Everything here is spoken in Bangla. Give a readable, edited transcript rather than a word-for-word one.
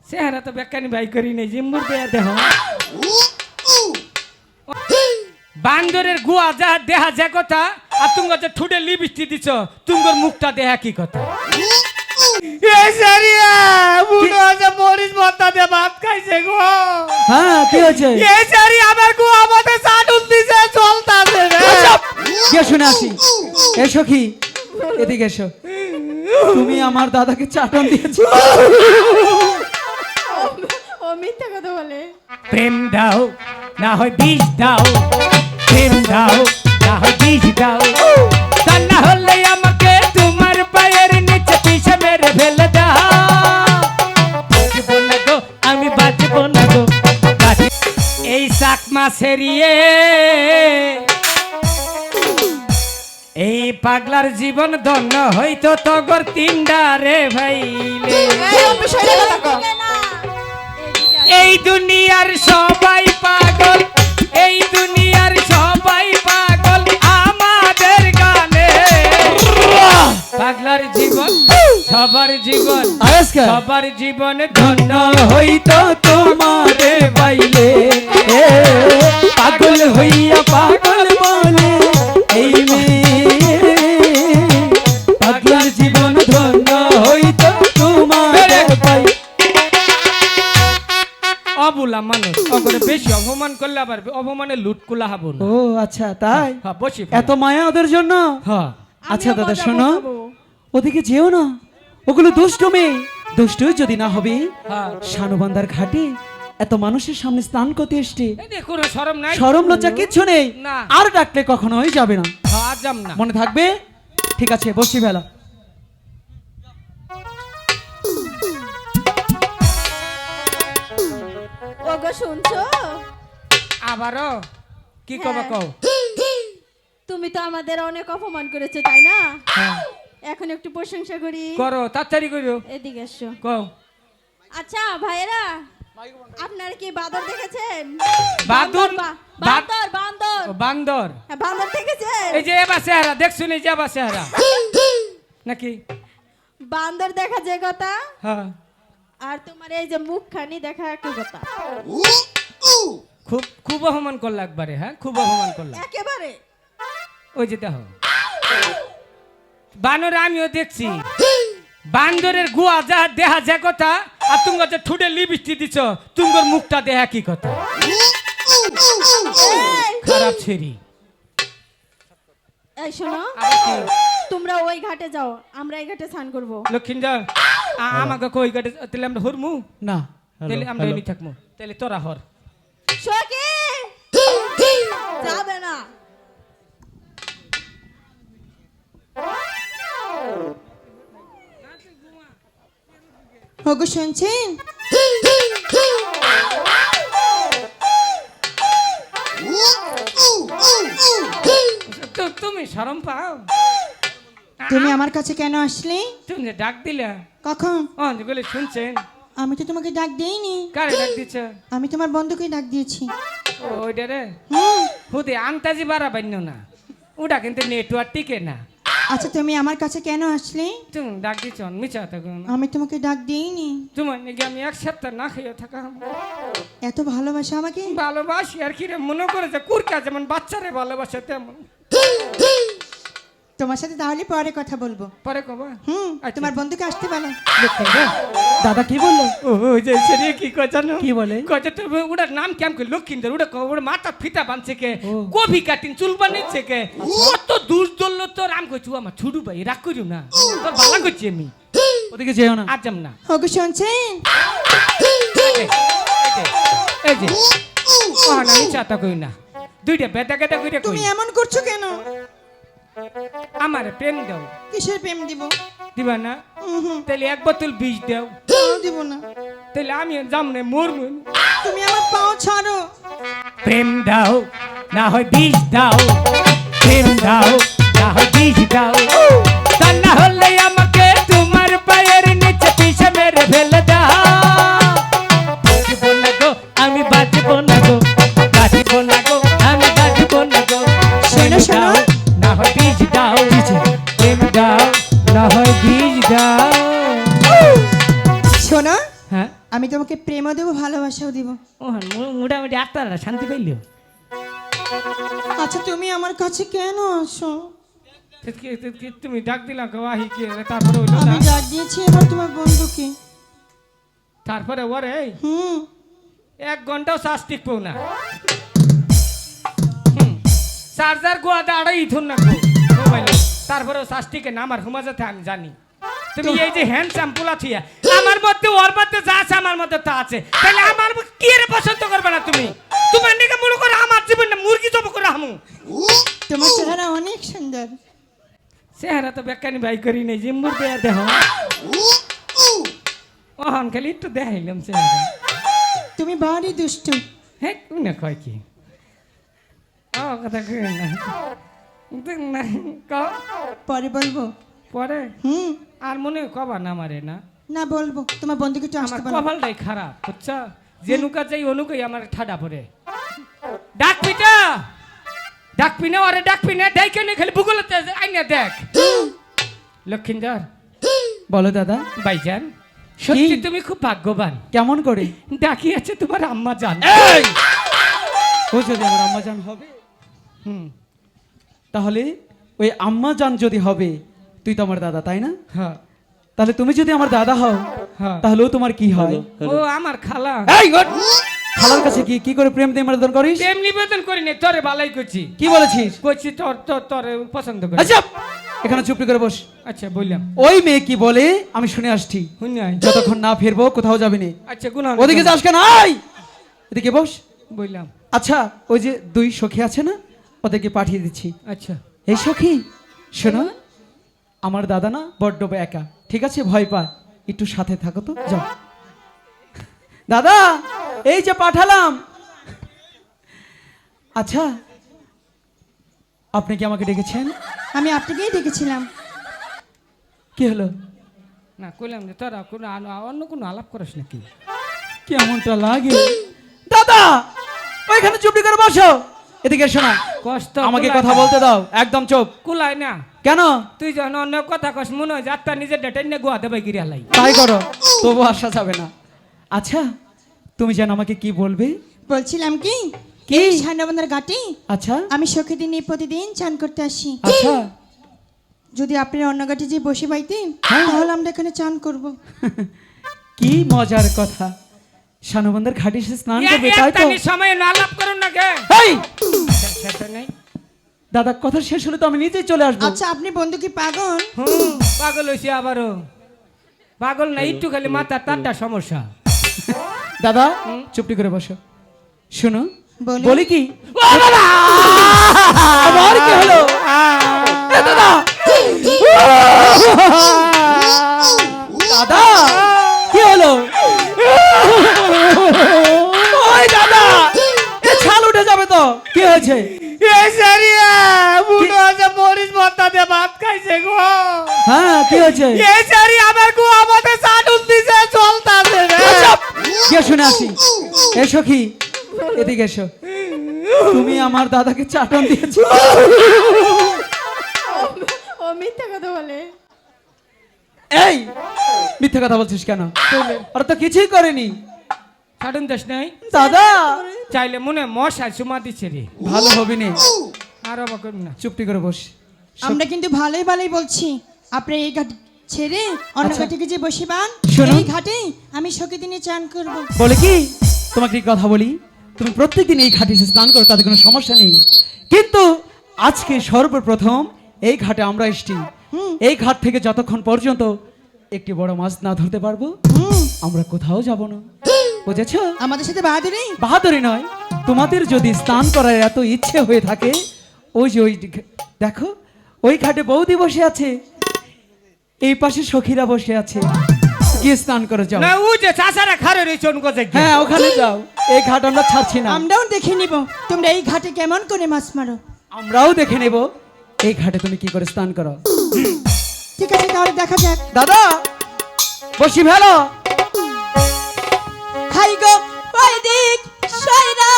চেহারা তো বেকানি ভাই করি নেই জিম্বুর দেয়া দেহ বান্দরের গুয়া যা দেহা যে কথা আর তুমি যে ঠুডে লিপস্টিক দিছ তোমার মুখটা দেহা কি কথা এই সারিয়া বুড়ো যে মরিচ ভর্তা দিয়ে ভাত খাইছে গো। হ্যাঁ কি হয়েছে? এই সারি আমার গো আমাদের চাটুন দিছে চলতাছে রে। কে শুনে আসি? এসো কি এদিকে এসো। তুমি আমার দাদাকে চাটন দিয়েছো। ও মিথ্যা কথা বলে। প্রেম দাও না হয় বিষ দাও, প্রেম দাও না হয় বিষ দাও, তা না হলে আমাকে তোমার পায়ের নিচে পিষে মেরে ফেলে দাও। বাঁচবো না গো আমি বাঁচবো না গো। এই চাকমা সেরিয়ে এই পাগলার জীবন ধন্য হইতো তগর তিনডা রে ভাইলে। এই দুনিয়ার সবাই পাগল, এই দুনিয়ার সবাই পাগল আমাদের গানে। পাগলার জীবন সবার জীবন, সবার জীবন ধন্য হইতো তোমারে পাইলে। পাগল হইয়া পাগল বলে এই মেয়ে, পাগলার জীবন ধন্য হইতো তোমারে পাই। অবুলা মানুষ ওকে বেশি অপমান করলে আবার অপমানে লুট কুলা হবো না। ও আচ্ছা তাই? হ্যাঁ বসি এত মায়া ওদের জন্য? হ্যাঁ আচ্ছা দাদা শোনো, ওদিকে যেও না, ওগুলো দুষ্ট মেয়ে। দুষ্ট যদি না হবে হ্যাঁ শানুবান্দার ঘাটে এত মানুষের সামনে স্নান করতে এসছে, এই দেখো না শরম নাই, শরম লজ্জা কিচ্ছু নেই। না। আর ডাকলে কখনোই যাবে না। হ্যাঁ যাম না। মনে থাকবে? ঠিক আছে বসি বেলা। ওগো শুনছো? আবারও কি কবা হ্যাঁ। কও? তুমি তো আমাদের অনেক অপমান করেছো তাই না? হ্যাঁ এখন একটু প্রশংসা করি। করো তাড়াতাড়ি করো এদিকে এসো। কও। আচ্ছা ভাইয়েরা, আপনারা কি বাঁদর দেখেছেন? বাদুর বান্দর বান্দর। ও বান্দর। হ্যাঁ, বান্দর দেখেছেন? এই যে এবার চেহারা দেখছুন, এই যে এবার চেহারা নাকি? বান্দর দেখা যে কথা, হ্যাঁ আর তোমার এই যে মুখখানি দেখা একই কথা। খুব খুব অপমান করলা একবারে। হ্যাঁ খুব অপমান করলা একেবারে। ওই যে দেখো বানর আমিও দেখছি। বান্দরের গুয়া যা দেহা যে কথা আর তুমি যে ঠুডে লিপস্টিক দিছ তোমার মুখটা দেহা কি কথা? এই, খারাপ ছেড়ি। এই শোনো, আবার কি? তোমরা ওই ঘাটে যাও, আমরা এই ঘাটে স্নান করব। লক্ষিন্দর আমাকে কই গাটে তাহলে আমরা হরমু না তাহলে আমরা এনে থাকবো, তাহলে তোরা হর। সখী যাবে না। ওগো শুনছেন? তো তুমি শরম পাও? তুমি আমার কাছে কেন আসলে? তুমি যে ডাক দিলা কখন? বলে শুনছেন? আমি তো তোমাকে ডাক দেইনি। কারে ডাক দিচ্ছ? আমি তোমার বন্ধুকে ডাক দিয়েছি। ওইটা রে হুম। হুদে আন্তাজি বাড়া বান্য না, ওটা কিন্তু নেটওয়ার্ক টিকে না। আচ্ছা তুমি আমার কাছে কেন আসলে? তুমি ডাক দিচ্ছ মিছা থাকো না। আমি তোমাকে ডাক দিইনি। তোমার নাকি আমি এক সপ্তাহ না খেয়ে থাকা এত ভালোবাসা আমাকে? ভালোবাসি আর কি রে, মনে করে যে কুরকা যেমন বাচ্চারে ভালোবাসে তেমন। তোমার সাথে তাহলে পরে কথা বলবো। পরে কবা। হুম। আচ্ছা। তোমার বন্ধুকে আসতে বলো। দাদা কি বললো? ওই যে সেরে কি কয় জানো? কি বলে? কয় যে তুমি ওটার নাম কেমন করে লক্ষিন্দর, ওটা মাথা ফিতা বানছে কে, ও। কফি কাটিং চুল বানিয়েছে কে, কত দূর দৌড়লো তোর। আম কইছু আমার ছুডু ভাই রাগ করিও না, তোর ভালো করছি আমি। ওদিকে যেও না। আর যাম না। ওগো শুনছেন? এই যে ওহান আমি চাতা কই না, দুইটা বেটা কেটা কইরা কই তুমি এমন করছো কেন? আমার প্রেম দাও। কিসের প্রেম দিব? দিবা না? হুম। তাহলে এক বোতল বিষ দাও, দিব না। তাহলে আমি জামনে মরবো। তুমি আমার পাও ছাড়ো। প্রেম দাও না হয় বিষ দাও, প্রেম দাও না হয় বিষ দাও, তা না হলে আমাকে তোমার পায়ের নিচে পিষে মেরে ফেলে দাও। বাঁচবো না গো আমি বাঁচবো না গো, বাঁচবো না গো আমি বাঁচবো না গো। শোনো, শোনো। না হয় বীজ দাও, প্রেম দাও না হয় বীজ দাও। শোনো, হ্যাঁ আমি তোমাকে প্রেমও দেবো ভালোবাসাও দিব। ও মোটামুটি আত্মারা শান্তি পাইল। আচ্ছা তুমি আমার কাছে কেন আসো? তুমি ডাক দিলা আহি কি তারপরে হইলো না, আমি ডাক দিয়েছি এবার তোমার বন্ধুকে। তারপরে ওরে হুম 1 ঘন্টাও চার্জ টিকবো না। চার্জার গোয়া দাঁড়াই ইথুন না মোবাইলে, তারপরেও চার্জ টিকে না। আমার হুমা যাতে আমি জানি তুমি এই যে হ্যান্ডসাম পোলা থিয়া আমার মধ্যে ওর মধ্যে যা আছে আমার মধ্যে তা আছে, তাহলে আমার কি এর পছন্দ করবে না তুমি? তোমার নিকে মনে করো আমার জীবনে মুরগি জব করে হামু। তোমার চেহারা অনেক সুন্দর। চেহারা তো বেকানি ভাই করি নেই, জিম্বুর দেয়া দেহ ওহন খালি একটু দেখাইলাম চেহারা। তুমি ভারী দুষ্টু। হ্যাঁ না কয় কি ও কথা কই না না পরে বলবো। পরে হুম আর মনে কবা না মারে না, না বলবো, তোমার বন্ধুকে একটু আমার আসতে বলো। কপালটাই খারাপ বুঝছো, যে নুকা যাই অনুকই আমার ঠাডা পড়ে। ডাকবি তো ডাকবি না, ওরে ডাকবি না, ডাইকে নে খালি ভূগোলতে আইনা দেখ। লক্ষিন্দর বলো দাদা। ভাইজান সত্যি তুমি খুব ভাগ্যবান। কেমন করে? ডাকি আছে তোমার আম্মা জান। ও যদি আমার আম্মা জান হবে, হুম তাহলে ওই আম্মা জান যদি হবে, তুই তো আমার দাদা তাই না? হ্যাঁ তাহলে তুমি যদি আমার দাদা হও, হ্যাঁ তাহলেও তোমার কি হয়? ও আমার খালা। এই ওঠ! খালার কাছে কি কি করে প্রেম দিয়ে নিবেদন করিস? প্রেম নিবেদন করি নি, তোরে বালাই করছি। কি বলেছিস? কইছি তোর তোর তোরে পছন্দ করি। আচ্ছা এখানে চুপটি করে বস। আচ্ছা বললাম ওই মেয়ে কি বলে আমি শুনে আসছি। হুন্যাই যতক্ষণ না ফিরবো কোথাও যাবি না। আচ্ছা গুনা ওদিকে যাস কেন? আয় এদিকে বস। বললাম আচ্ছা ওই যে 2 সখী আছে না, ওদেরকে পাঠিয়ে দিচ্ছি। আচ্ছা এই সখী শোনো, আমার দাদা না বড্ড একা, ঠিক আছে, ভয় পায়, একটু সাথে থাকো তো, যাও। দাদা এই যে পাঠালাম। আচ্ছা আপনি কি আমাকে ডেকেছেন? আমি আপনাকেই ডেকেছিলাম। কি হলো? না কইলাম যে তোরা কোনো অন্য কোনো আলাপ করিস নাকি? কেমনটা লাগে? দাদা ওইখানে চুপটি করে বসো, এদিকে এসো না, কষ্ট আমাকে কথা বলতে দাও, একদম চুপ। কুলাই না কেন? তুই যখন অন্য কথা কস মনে হয় যাত্রা নিজের ডেটে নিয়ে গোয়া দেবে গিয়ে হালাই। তাই করো, তবু আসা যাবে না। আচ্ছা তুমি জানো আমাকে কি বলবে? বলছিলাম কি কি? এই সান্ডাবন্ধার ঘাটে আচ্ছা আমি সখী দিনে প্রতিদিন চান করতে আসি। আচ্ছা যদি আপনি অন্য ঘাটে যে বসে পাইতেন হ্যাঁ। তাহলে আমরা এখানে চান করব। কি মজার কথা, শানুবন্ধার ঘাটে এসে স্নান করবে তাই তো? সময় না আলাপ করুন না কে? এই! সেটা নেই দাদা কথা শেষ হলে তো আমি নিজেই চলে আসবো। আচ্ছা আপনি বন্ধু কি পাগল? পাগল হয়েছি আবারও। পাগল না, একটু খালি মাথা তারটা সমস্যা। দাদা চুপটি করে বসো, শোনো বলুন। বলি কি? আবার কি হলো? এ দাদা দাদা কি হলো? ওই দাদা এ ছাল উঠে যাবে তো, কি হয়েছে? মরিচ ভর্তা দিয়ে ভাত খাইছে গো। হ্যাঁ কি হয়েছে? আমার গো আমাদের চাটুন দিছে চলতাছে রে। কে শুনে আসি। এসো কি এদিকে এসো, তুমি আমার দাদাকে চাটন দিয়েছো। ও মিথ্যা কথা বলে। এই মিথ্যে কথা বলছিস কেন? আর তো কিছুই করেনি। চাটুন দেশ নাই দাদা চাইলে মনে মশাই চুমা দিচ্ছে রে। ভালো হবে না, আর অবাক করবি না। চুপটি করে বস। আমরা কিন্তু ভালোই ভালোই বলছি, আপনি এই ঘাট ছেড়ে অন্য আচ্ছা। ঘাটে যে বসে পান শোনো। এই ঘাটে আমি সখী দিনে চান করব। বলে কি তোমাকে কি কথা বলি, তুমি প্রত্যেকদিন এই ঘাটে এসে স্নান করো, তাতে কোনো সমস্যা নেই, কিন্তু আজকে সর্বপ্রথম এই ঘাটে আমরা এসেছি। এই ঘাট থেকে যতক্ষণ পর্যন্ত একটি বড় মাছ না ধরতে পারবো আমরা কোথাও যাব না, বুঝেছো? আমাদের সাথে বাহাদুরি। বাহাদুরি নয়, তোমাদের যদি স্নান করার এত ইচ্ছে হয়ে থাকে, ওই যে ওই দেখো ওই ঘাটে বৌদি বসে আছে, এই পাশে সখীরা বসে আছে, গিয়ে স্নান করে যাও। না ও যে চাচারা খারে রইছে অনকো দেখি। হ্যাঁ ওখানে যাও, এই ঘাট আমরা ছাড়ছি না। আমরাও দেখে নিব তোমরা এই ঘাটে কেমন করে মাছ মারো। আমরাও দেখে নেব এই ঘাটে তুমি কি করে স্নান করো। ঠিক আছে তাহলে দেখা যাক। দাদা বসি ভালো। হাই গো ওই দিক সাইরা